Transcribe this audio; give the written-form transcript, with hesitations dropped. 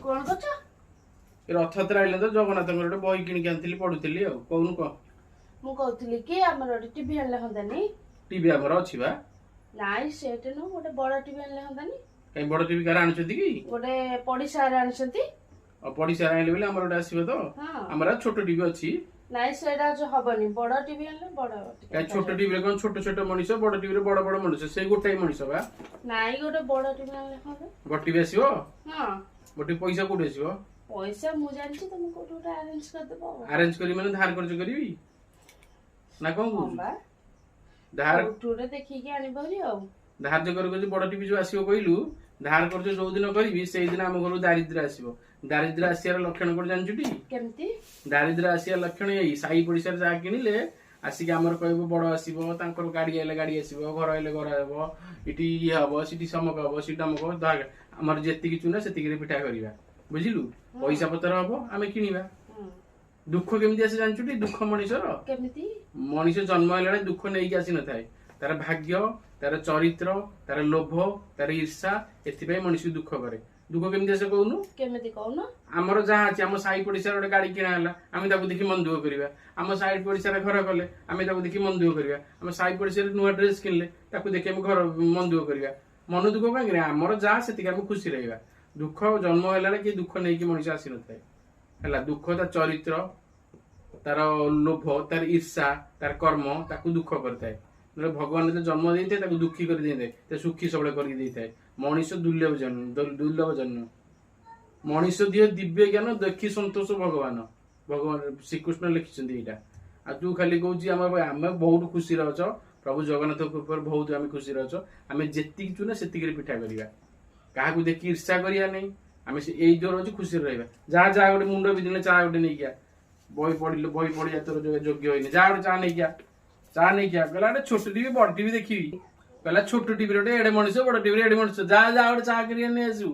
कौन करछ रथयात्रा आइले तो जगन्नाथଙ୍କର ଗୋଟେ ବହି କିଣିକି ଆଣିଥିଲି ପଢୁଥିଲି ଆଉ କହୁନୁ କହ मु कहतली कि हमर ଗୋଟେ टीवी आनले हंदानी टीवी ଆମର ଅଛି ବା नाइ सेट नु ଗୋଟେ बड़ टीवी आनले हंदानी କାଇଁ ବଡ टीवी କାର ଆଣିଛନ୍ତି କି ଗୋଟେ पडिसा रे आनछंती ଆଉ ପଡିଶା ଆଣିଲେ ବୋଲି ଆମର ଗୋଟେ ଆସିବ ତ ଆମର ଛୋଟ टीवी ଅଛି नाइ सेटा जो हबनी बड़ टीवी आनले बड़ କାଇଁ ଛୋଟ टीवी ରେ कोन छोट छोट मଣିଷ बड़ टीवी रे बड़ बड़ मଣିଷ ସେଇ ଗୋଟାଇ मଣିଷ ବା नाइ ଗୋଟେ बड़ टीवी आनले हंदा बड़ टीवी ଆସିବ हां ଗୋଟେ ପଇସା କୋଠି ଆସିବ पैसा मु जानछि तुम कोठी उठा अरेंज कर देबो अरेंज करी माने धार खर्च करबी ना कोन हां कहू बा धार उठुरे देखि के आनी भरी आ धार जो कर बड़ टीवी जो आसीबो कहलु धार खर्च जो दिन करबी सेई दिन हम घर दारिद्र आसीबो दारिद्र आसियार लक्षण कोन जानछुटी केमती दारिद्र आसिया लक्षण एई साई पडिसार जा किनिले आसिक हमर कहबो बड़ आसीबो तांकर गाड़ी आइले गाड़ी आसीबो घर आइले घर आबो इटी इ हबो सिटी समक हबो सिटी हमक हमर जेति कि चुना सेति कि पिठा करिवा बुझिलु पैसा पतर हबो आमे किनिबा दुख केमती आसे जानछुटी दुख मनिषर केमती मनिष जन्म हेलाने दुख नेई आसी न थाए तार भाग्य तार चरित्र तार लोभ तार ईर्षा एथिपई मनिष दुख करे दुख केमती आसे कहूनु केमती कहूनु हमर जहा अछि हम साई पडिसा रे गाड़ी किना हला आमे ताकू देखि मन दुख करिवा हम साई पडिसा रे घर कले आमे ताकू देखि मन दुख करिवा हम साई पडिसा रे नुवा ड्रेस किनले ताकू देखि हम घर मन दुख करिवा मन दुख काई रे हमर जा सेति हम खुशी रहइबा दुख जन्म हेलाने कि दुख नेई कि मनिष आसी न थाए हला दुख ता चरित्र तार लोभ तार ईर्षा तार कर्म ताकू दुख करता है भगवान जो जन्म देते ताकू दुखी कर देते ते सुखी सबले कर देता है मनीष दुर्लभ जन्म मनीष दिए दिव्य ज्ञान देखी संतोष भगवान भगवान श्रीकृष्ण लिखिछन्ती एटा आ तू खाली कहूची आमे बहुत खुशी रहछ प्रभु जगन्नाथ ऊपर बहुत आमे खुशी रहछ आमे जेति चुना सेति के पिठा करिया काहाकू देखि ईर्षा करिया नहीं आमे एई जोर होची खुशी रहइबा जा जा गोटे मुंडो बिदिने चा गोटे नै गया बही पड़ी जा तोर योग्य होइने जा गोटे चा नहीं क्या कहला गोटे छोट टीवी बड़ टीवी देखी कहला छोट टीवी रे एडे मनुष्य बड़ टीवी रे एडे मनुष्य जा जा गोटे चा करिया नै आसु